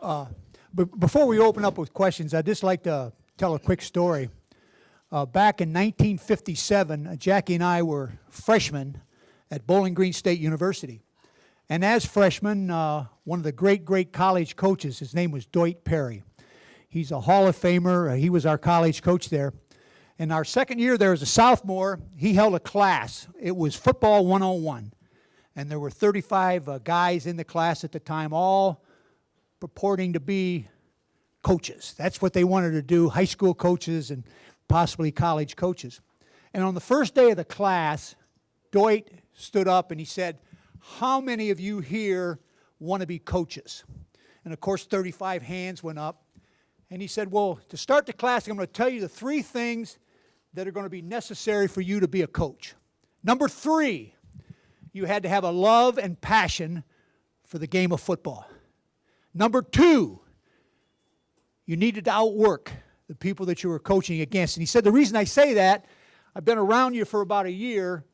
But before we open up with questions, I'd just like to tell a quick story. Back in 1957, Jackie and I were freshmen at Bowling Green State University. And as freshmen, one of the great college coaches, his name was Nhat Perry. He's a Hall of Famer. He was our college coach there. In our second year there as a sophomore, he held a class. It was Football 101. And there were 35 guys in the class at the time, all purporting to be coaches. That's what they wanted to do, high school coaches and possibly college coaches. And on the first day of the class, Nhat stood up and he said, "How many of you here want to be coaches?" And of course, 35 hands went up. And he said, "Well, to start the class, I'm going to tell you the 3 things that are going to be necessary for you to be a coach. Number 3, you had to have a love and passion for the game of football. Number 2, you needed to outwork the people that you were coaching against." And he said, "The reason I say that, I've been around you for about a year,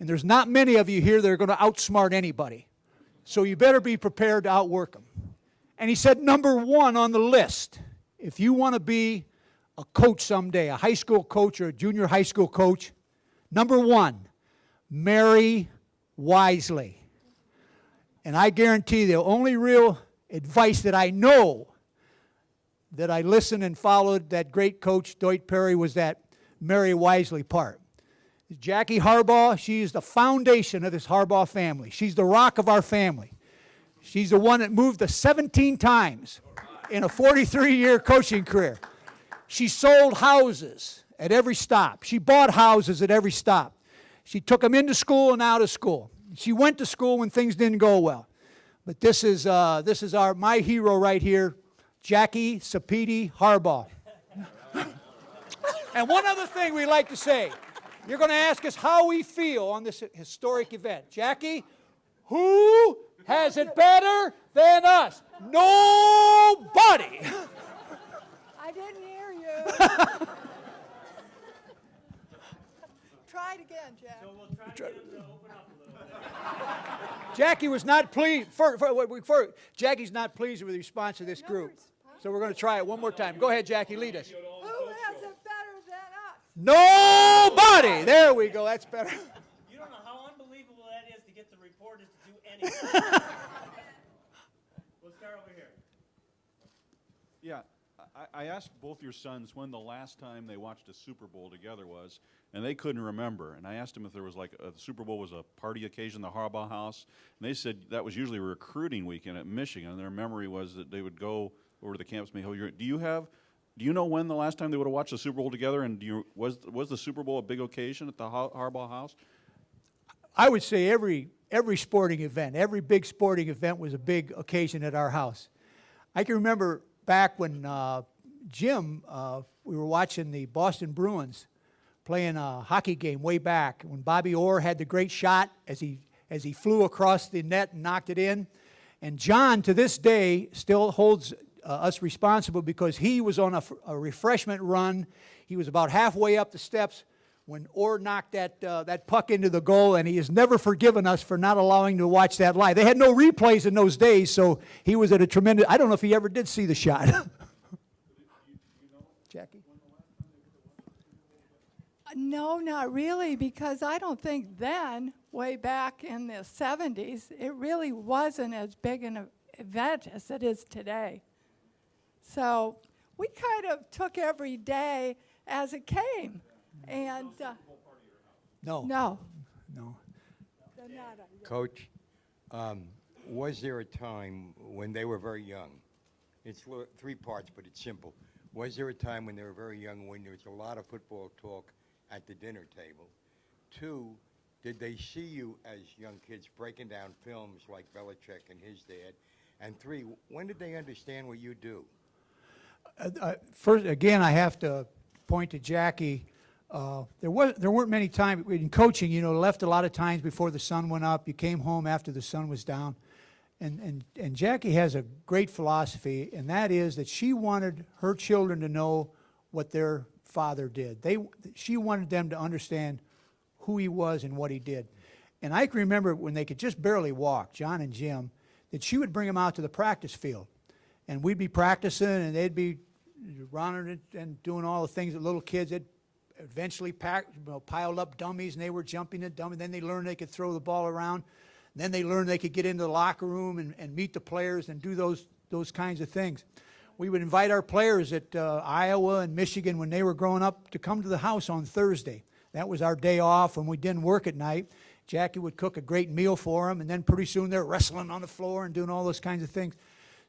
and there's not many of you here that are going to outsmart anybody. So you better be prepared to outwork them." And he said, number 1 on the list, if you want to be a coach someday, a high school coach or a junior high school coach, number 1, marry wisely. And I guarantee the only real advice that I know that I listened and followed that great coach, Nhat Perry, was that marry wisely part. Jackie Harbaugh, she is the foundation of this Harbaugh family. She's the rock of our family. She's the one that moved us 17 times in a 43-year coaching career. She sold houses at every stop. She bought houses at every stop. She took them into school and out of school. She went to school when things didn't go well. But this is my hero right here, Jackie Sapiti Harbaugh. And one other thing we like to say, you're going to ask us how we feel on this historic event. Jackie, who has it better than us? Nobody. I didn't hear you. Try it again, Jack. So we'll try to get him to open up a little bit. Jackie was not pleased. Jackie's not pleased with the response of this group. So we're going to try it one more time. Go ahead, Jackie, lead us. Who has it better than us? Nobody. There we go. That's better. You don't know how unbelievable that is to get the reporters to do anything. We'll start over here. Yeah, I asked both your sons when the last time they watched a Super Bowl together was, and they couldn't remember. And I asked them if there was like the Super Bowl was a party occasion, the Harbaugh house, and they said that was usually a recruiting weekend at Michigan. And their memory was that they would go over to the campus. Do you know when the last time they would have watched the Super Bowl together? And was the Super Bowl a big occasion at the Harbaugh house? I would say every sporting event, every big sporting event was a big occasion at our house. I can remember back when Jim, we were watching the Boston Bruins playing a hockey game way back when Bobby Orr had the great shot as he flew across the net and knocked it in. And John, to this day, still holds us responsible because he was on a refreshment run. He was about halfway up the steps when Orr knocked that puck into the goal, and he has never forgiven us for not allowing to watch that live. They had no replays in those days, so he was at a tremendous. I don't know if he ever did see the shot. Jackie? No, not really, because I don't think then, way back in the 70s, it really wasn't as big an event as it is today. So we kind of took every day as it came. And No. Coach, was there a time when they were very young? It's 3 parts, but it's simple. Was there a time when they were very young when there was a lot of football talk at the dinner table? 2, did they see you as young kids breaking down films like Belichick and his dad? And 3, when did they understand what you do? First, again, I have to point to Jackie. There weren't many times in coaching. Left a lot of times before the sun went up. You came home after the sun was down, and Jackie has a great philosophy, and that is that she wanted her children to know what their father did. She wanted them to understand who he was and what he did. And I can remember when they could just barely walk, John and Jim, that she would bring them out to the practice field. and we'd be practicing, and they'd be running and doing all the things that little kids had eventually piled up dummies, and they were jumping at dummies. Then they learned they could throw the ball around. Then they learned they could get into the locker room and meet the players and do those kinds of things. We would invite our players at Iowa and Michigan when they were growing up to come to the house on Thursday. That was our day off when we didn't work at night. Jackie would cook a great meal for them, and then pretty soon they're wrestling on the floor and doing all those kinds of things.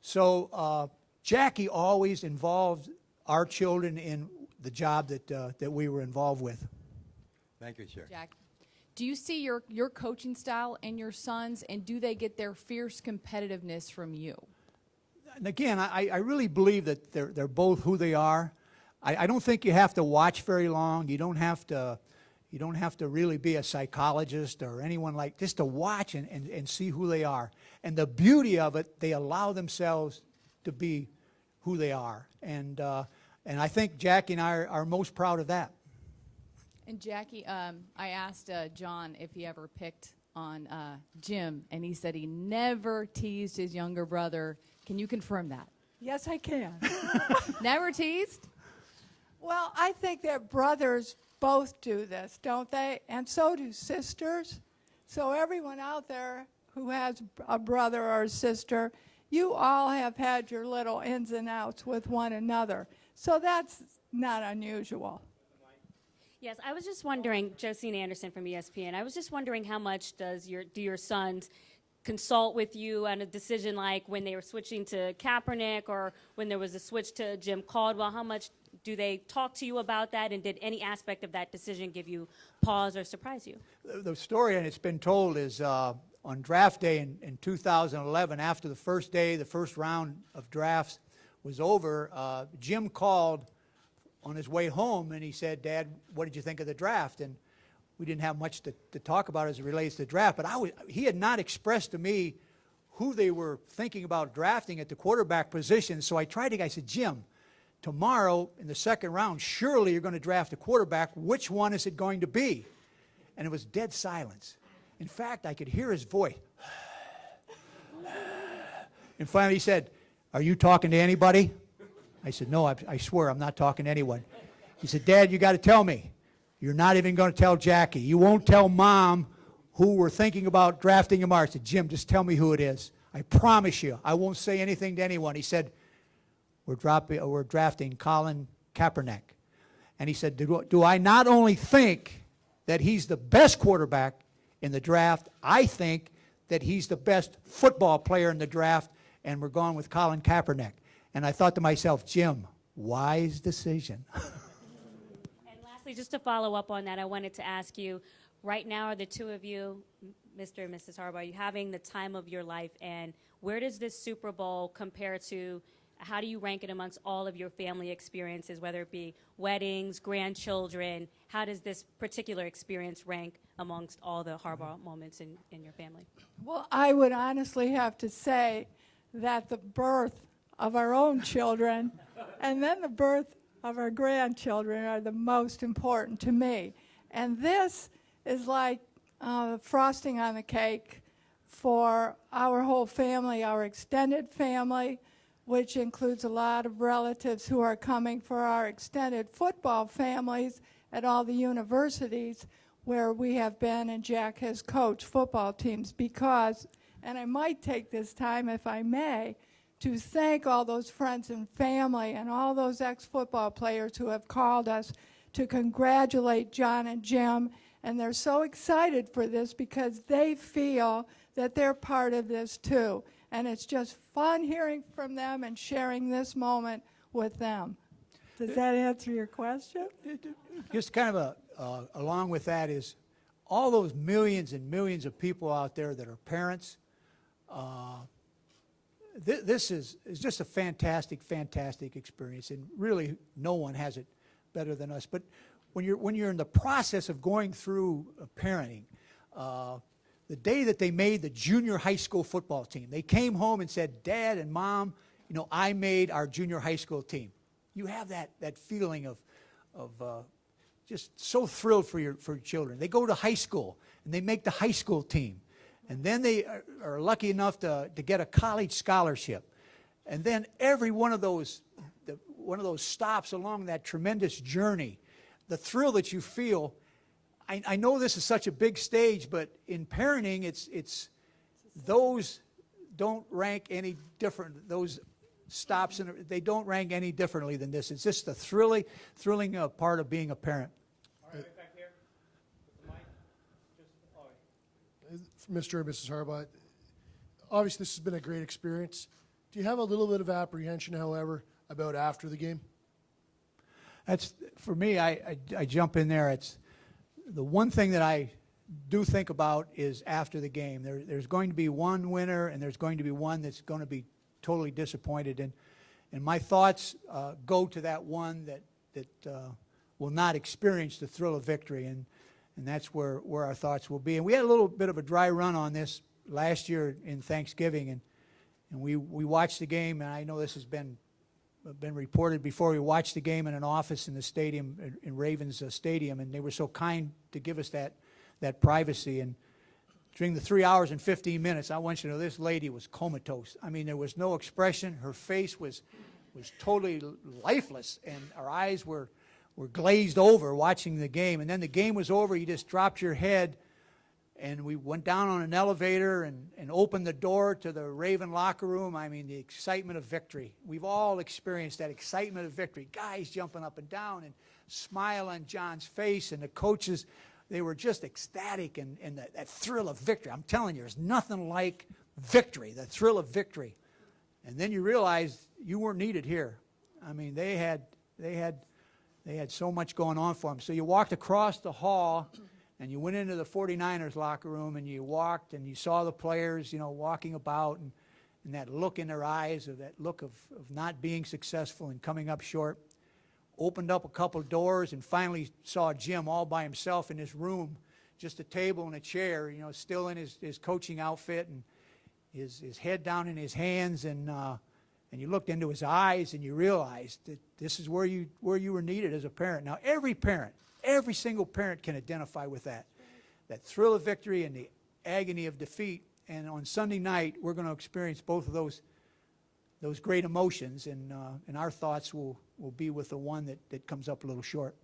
So Jackie always involved our children in the job that we were involved with. Thank you, sir. Jack, do you see your coaching style in your sons, and do they get their fierce competitiveness from you? And again, I really believe that they're both who they are. I don't think you have to watch very long. You don't have to really be a psychologist or anyone like, just to watch and see who they are. And the beauty of it, they allow themselves to be who they are. And I think Jackie and I are most proud of that. And Jackie, I asked John if he ever picked on Jim, and he said he never teased his younger brother. Can you confirm that? Yes, I can. Never teased? Well, I think that brothers both do this, don't they? And so do sisters. So everyone out there who has a brother or a sister, you all have had your little ins and outs with one another. So that's not unusual. Yes, I was just wondering, Josine Anderson from ESPN, I was just wondering how much do your sons consult with you on a decision like when they were switching to Kaepernick or when there was a switch to Jim Caldwell? How much do they talk to you about that, and did any aspect of that decision give you pause or surprise you? The story, and it's been told, is on draft day in 2011, after the first day, the first round of drafts was over, Jim called on his way home, and he said, "Dad, what did you think of the draft?" And we didn't have much to talk about as it relates to the draft, but he had not expressed to me who they were thinking about drafting at the quarterback position. So I said, "Jim, tomorrow in the second round, surely you're going to draft a quarterback. Which one is it going to be?" And it was dead silence. In fact, I could hear his voice. And finally he said, "Are you talking to anybody?" I said, "No, I swear I'm not talking to anyone." He said, "Dad, you got to tell me. You're not even going to tell Jackie. You won't tell Mom who we're thinking about drafting tomorrow." I said, "Jim, just tell me who it is. I promise you, I won't say anything to anyone." He said, we're drafting Colin Kaepernick." And he said, do I not only think that he's the best quarterback in the draft, I think that he's the best football player in the draft, and we're going with Colin Kaepernick." And I thought to myself, Jim, wise decision. And lastly, just to follow up on that, I wanted to ask you, right now are the two of you, Mr. and Mrs. Harbaugh, are you having the time of your life, and where does this Super Bowl compare to, how do you rank it amongst all of your family experiences, whether it be weddings, grandchildren? How does this particular experience rank amongst all the Harbaugh moments in your family? Well, I would honestly have to say that the birth of our own children and then the birth of our grandchildren are the most important to me. And this is like frosting on the cake for our whole family, our extended family, which includes a lot of relatives who are coming for our extended football families at all the universities where we have been and Jack has coached football teams. Because, and I might take this time, if I may, to thank all those friends and family and all those ex-football players who have called us to congratulate John and Jim. And they're so excited for this because they feel that they're part of this too. And it's just fun hearing from them and sharing this moment with them. Does that answer your question? Just kind of along with that is all those millions and millions of people out there that are parents. This is just a fantastic, fantastic experience, and really no one has it better than us. But when you're in the process of going through parenting, the day that they made the junior high school football team, they came home and said, "Dad and Mom, I made our junior high school team." You have that feeling of just so thrilled for your children. They go to high school and they make the high school team. And then they are lucky enough to get a college scholarship. And then every one of those stops along that tremendous journey, the thrill that you feel. I know this is such a big stage, but in parenting, it's those don't rank any different. Those stops, they don't rank any differently than this. It's just the thrilling part of being a parent. All right, right back here. With the mic. Just, Mr. and Mrs. Harbaugh, obviously this has been a great experience. Do you have a little bit of apprehension, however, about after the game? That's, for me, I jump in there. It's the one thing that I do think about is after the game. There's going to be one winner, and there's going to be one that's going to be totally disappointed. And my thoughts go to that one that will not experience the thrill of victory, and that's where our thoughts will be. And we had a little bit of a dry run on this last year in Thanksgiving, and we watched the game, and I know this has been reported before. We watched the game in an office in the stadium, in Ravens Stadium, and they were so kind to give us that privacy. And during the 3 hours and 15 minutes, I want you to know this lady was comatose. I mean, there was no expression. Her face was totally lifeless, and her eyes were glazed over watching the game. And then the game was over. You just dropped your head. And we went down on an elevator and opened the door to the Raven locker room. I mean, the excitement of victory. We've all experienced that excitement of victory. Guys jumping up and down and smile on John's face. And the coaches, they were just ecstatic and that thrill of victory. I'm telling you, there's nothing like victory, the thrill of victory. And then you realize you weren't needed here. I mean, they had so much going on for them. So you walked across the hall, and you went into the 49ers locker room, and you walked, and you saw the players, walking about, and that look in their eyes, of that look of not being successful and coming up short. Opened up a couple doors and finally saw Jim all by himself in his room, just a table and a chair, still in his coaching outfit, and his head down in his hands, and you looked into his eyes, and you realized that this is where you were needed as a parent. Now, every single parent can identify with that thrill of victory and the agony of defeat. And on Sunday night, we're going to experience both of those great emotions, and our thoughts will be with the one that comes up a little short.